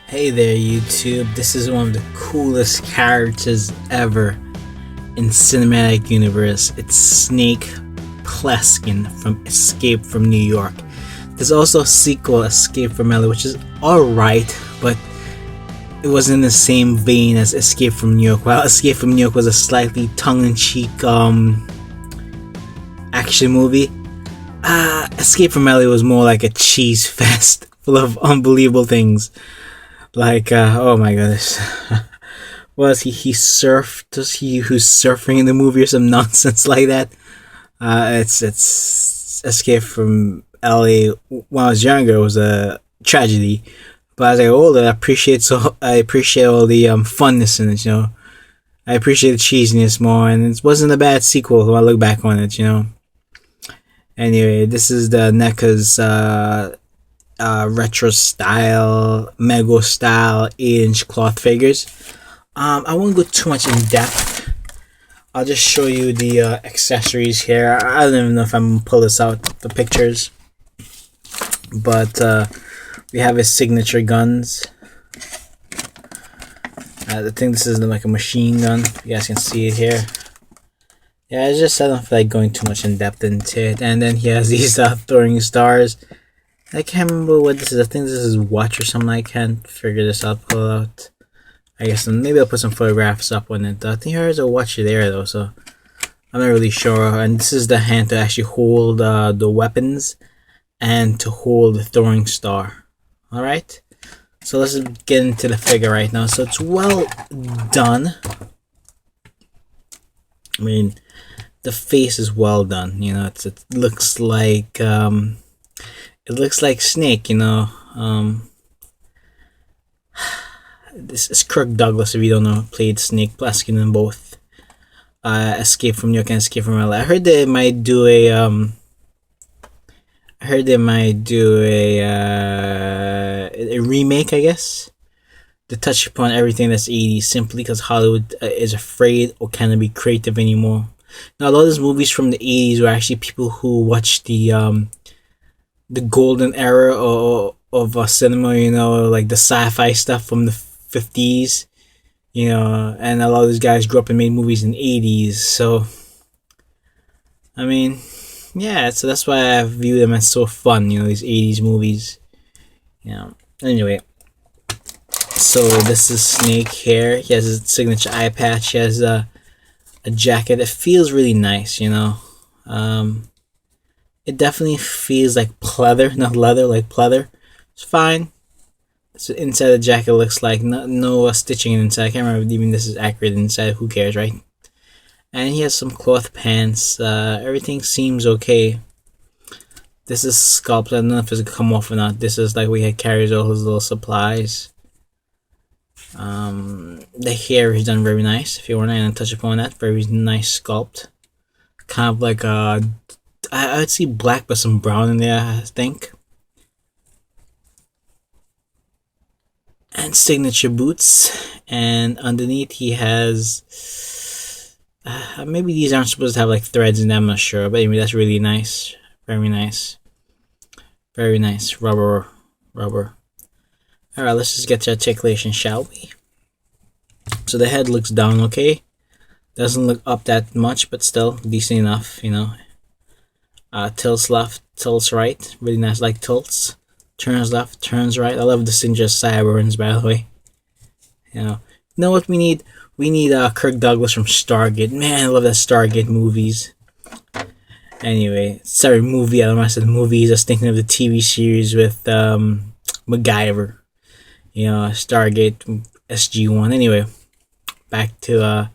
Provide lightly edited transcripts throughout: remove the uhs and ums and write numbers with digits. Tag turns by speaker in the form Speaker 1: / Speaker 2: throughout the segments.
Speaker 1: Hey there, YouTube. This is one of the coolest characters ever in cinematic universe. It's Snake Plesskin from Escape from New York. There's also a sequel, Escape from LA, which is alright, but it wasn't in the same vein as Escape from New York. While Escape from New York was a slightly tongue-in-cheek action movie, Escape from LA was more like a cheese fest full of unbelievable things. Like, oh my goodness. Was he surfed? Was he who's surfing in the movie or some nonsense like that? It's Escape from LA. When I was younger, it was a tragedy, but as I got older, I appreciate all the funness in it. I appreciate the cheesiness more, and it wasn't a bad sequel when I look back on it. Anyway, this is the NECA's retro style, Mego style 8-inch cloth figures. I won't go too much in depth. I'll just show you the accessories here. I don't even know if I'm gonna pull this out, the pictures. But we have his signature guns. I think this is like a machine gun. You guys can see it here. Yeah, I don't feel like going too much in depth into it. And then he has these throwing stars. I can't remember what this is. I think this is watch or something. I can't figure this out. Pull it out. I guess maybe I'll put some photographs up on it. I think there's a watch there though, so I'm not really sure. And this is the hand to actually hold the weapons and to hold the throwing star. Alright? So let's get into the figure right now. So it's well done. I mean, the face is well done. It looks like Snake. This is Kirk Douglas, if you don't know, played Snake Plesskin in both Escape from New York and Escape from LA. I heard they might do a remake, I guess, to touch upon everything that's 80s, simply because Hollywood is afraid or cannot be creative anymore. Now, a lot of these movies from the 80s were actually people who watched the golden era of cinema, like the sci-fi stuff from the 50s, and a lot of these guys grew up and made movies in the 80s. So, I mean, yeah, so that's why I view them as so fun, these 80s movies. Anyway, so this is Snake here. He has his signature eye patch. He has a jacket. It feels really nice, It definitely feels like pleather, not leather, like pleather. It's fine. So inside the jacket looks like no stitching inside. I can't remember if even this is accurate inside. Who cares, right? And he has some cloth pants. Everything seems okay. This is sculpted. I don't know if it's gonna come off or not. This is like where he carries all his little supplies. The hair is done very nice. If you want to touch upon that, very nice sculpt. Kind of like I would see black but some brown in there, I think. And signature boots. And underneath he has maybe these aren't supposed to have like threads in them, I'm not sure, but anyway, that's really nice. Very nice. Very nice. Rubber. Alright, let's just get to articulation, shall we? So the head looks down okay. Doesn't look up that much, but still decent enough, Tilts left, tilts right. Really nice, like tilts. Turns left, turns right. I love the Sinja sideburns, by the way. You know what we need? We need Kirk Douglas from Stargate. Man, I love that Stargate movies. Anyway, sorry, movie. I don't know why I said movies. I was thinking of the TV series with MacGyver. Stargate SG-1. Anyway, back to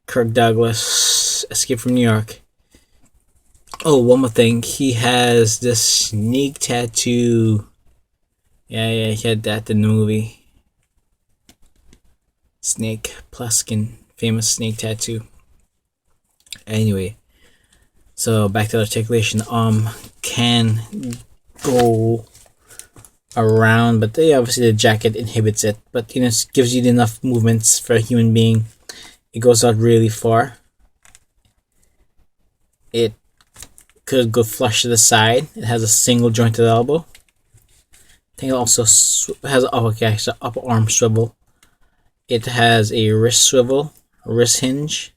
Speaker 1: Kirk Douglas, Escape from New York. Oh, one more thing. He has this snake tattoo. Yeah, he had that in the movie. Snake Plesskin, famous snake tattoo. Anyway, so back to the articulation. Can go around, but obviously the jacket inhibits it. But it gives you enough movements for a human being. It goes out really far. It could go flush to the side. It has a single jointed elbow. think it also has okay, so upper arm swivel. It has a wrist swivel, wrist hinge,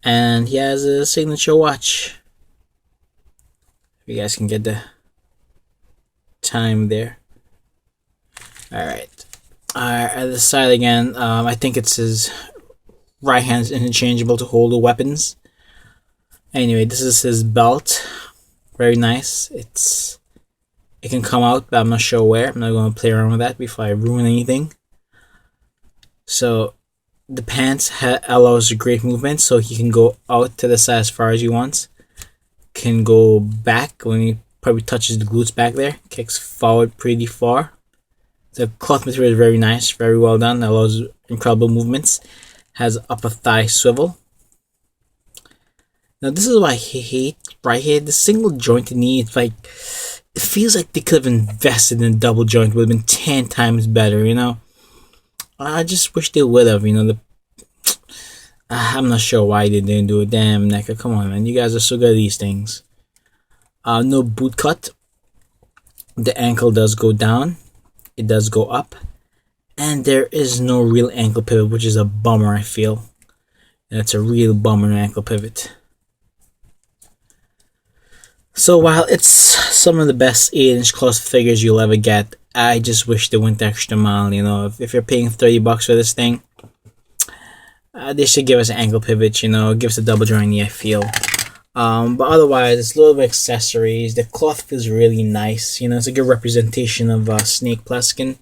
Speaker 1: and he has a signature watch. You guys can get the time there. All right. At the side again, I think it's his right hand's interchangeable to hold the weapons. Anyway, this is his belt. Very nice. It can come out, but I'm not sure where. I'm not going to play around with that before I ruin anything. So the pants allows great movement, so he can go out to the side as far as he wants. Can go back when he probably touches the glutes back there. Kicks forward pretty far. The cloth material is very nice, very well done. Allows incredible movements. Has upper thigh swivel. Now this is what I hate right here. The single jointed knee, it's like, it feels like they could have invested in a double joint. Would have been 10 times better, you know. I just wish they would have, you know. I'm not sure why they didn't do it. Damn, NECA, come on, man. You guys are so good at these things. No boot cut. The ankle does go down. It does go up. And there is no real ankle pivot, which is a bummer, I feel. That's a real bummer, ankle pivot. So while it's some of the best 8-inch cloth figures you'll ever get, I just wish they went the extra mile, you know. If you're paying $30 for this thing, they should give us an ankle pivot, you know, give us a double joint knee, I feel. But otherwise, it's a little bit of accessories. The cloth feels really nice, you know. It's a good representation of Snake Plesskin,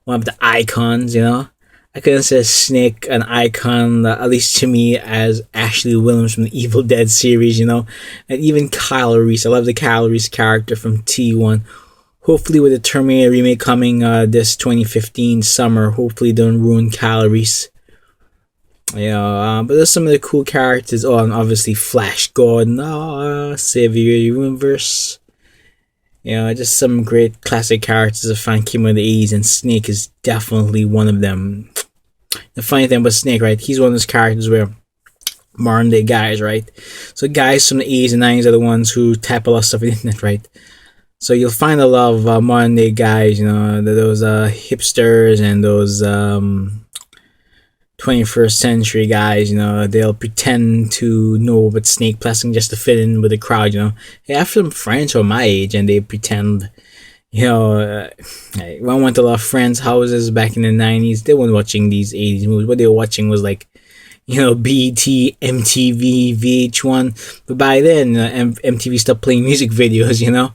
Speaker 1: one of the icons, you know. I consider Snake an icon, at least to me, as Ashley Williams from the Evil Dead series, you know. And even Kyle Reese. I love the Kyle Reese character from T1. Hopefully with the Terminator remake coming this 2015 summer, hopefully don't ruin Kyle Reese. Yeah, but there's some of the cool characters. Oh, and obviously Flash Gordon, Savior Universe. You know, just some great classic characters I find came out of the 80s, and Snake is definitely one of them. The funny thing about Snake, right, he's one of those characters where modern day guys, right? So guys from the 80s and 90s are the ones who type a lot of stuff on the internet, right? So you'll find a lot of modern day guys, you know, those hipsters and those 21st century guys, you know, they'll pretend to know about Snake Plesskin just to fit in with the crowd, you know. Hey, I have some friends who are my age and they pretend, you know, when I went to a lot of friends' houses back in the 90s, they weren't watching these 80s movies. What they were watching was like, you know, BET, MTV, VH1. But by then, MTV stopped playing music videos, you know.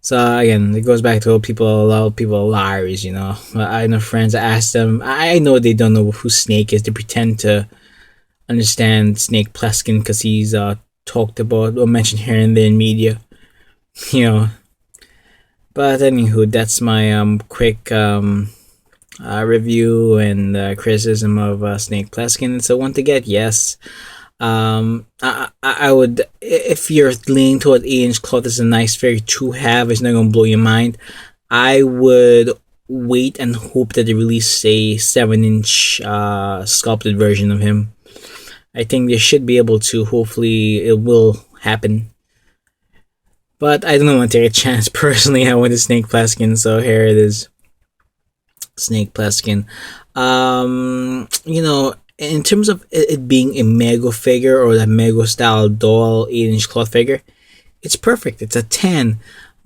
Speaker 1: So again, it goes back to a lot of people are liars, you know. I know friends, I ask them, I know they don't know who Snake is. They pretend to understand Snake Plesskin because he's talked about or mentioned here and there in media, you know. But anywho, that's my quick review and criticism of Snake Plesskin. It's a one to get, yes. I would, if you're leaning toward 8-inch cloth is a nice figure to have, it's not gonna blow your mind. I would wait and hope that they release a 7-inch sculpted version of him. I think they should be able to. Hopefully, it will happen. But I don't want to take a chance. Personally, I went to Snake Plesskin, so here it is. Snake Plesskin. You know, in terms of it being a Mego figure or a Mego style doll 8-inch cloth figure, it's perfect. It's a 10.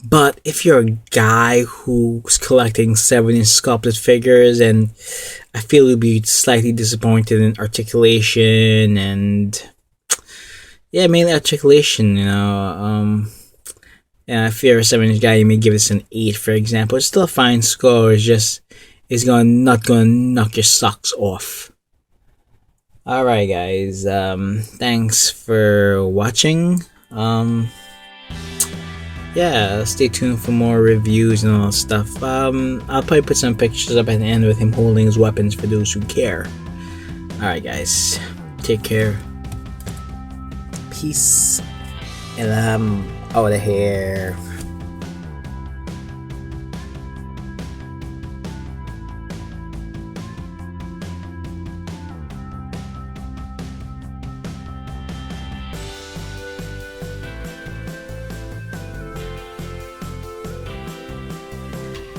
Speaker 1: But if you're a guy who's collecting 7-inch sculpted figures, and I feel you'll be slightly disappointed in articulation and mainly articulation. You know, if you're a 7-inch guy, you may give this an 8, for example. It's still a fine score. It's not gonna knock your socks off. Alright guys, thanks for watching. Stay tuned for more reviews and all that stuff. I'll probably put some pictures up at the end with him holding his weapons for those who care. Alright guys, take care. Peace. And I'm out of here.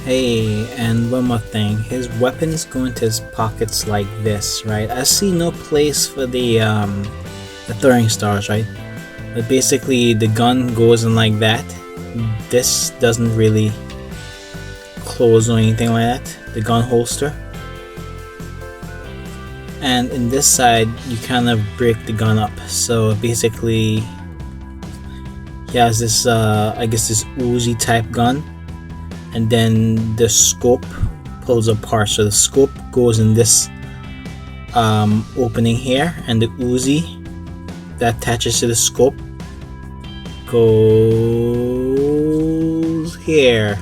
Speaker 1: Hey, and one more thing. His weapons go into his pockets like this, right? I see no place for the throwing stars, right? But basically, the gun goes in like that. This doesn't really close or anything like that. The gun holster. And in this side, you kind of break the gun up. So basically, he has this, I guess, this Uzi type gun. And then the scope pulls apart, so the scope goes in this opening here, and the Uzi that attaches to the scope goes here.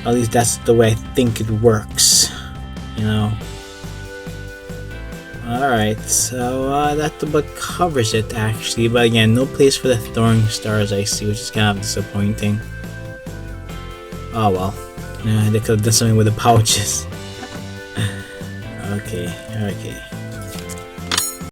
Speaker 1: At least that's the way I think it works, you know. Alright, so that about covers it actually, but again, no place for the throwing stars I see, which is kind of disappointing. Oh well, yeah, they could have done something with the pouches. Okay.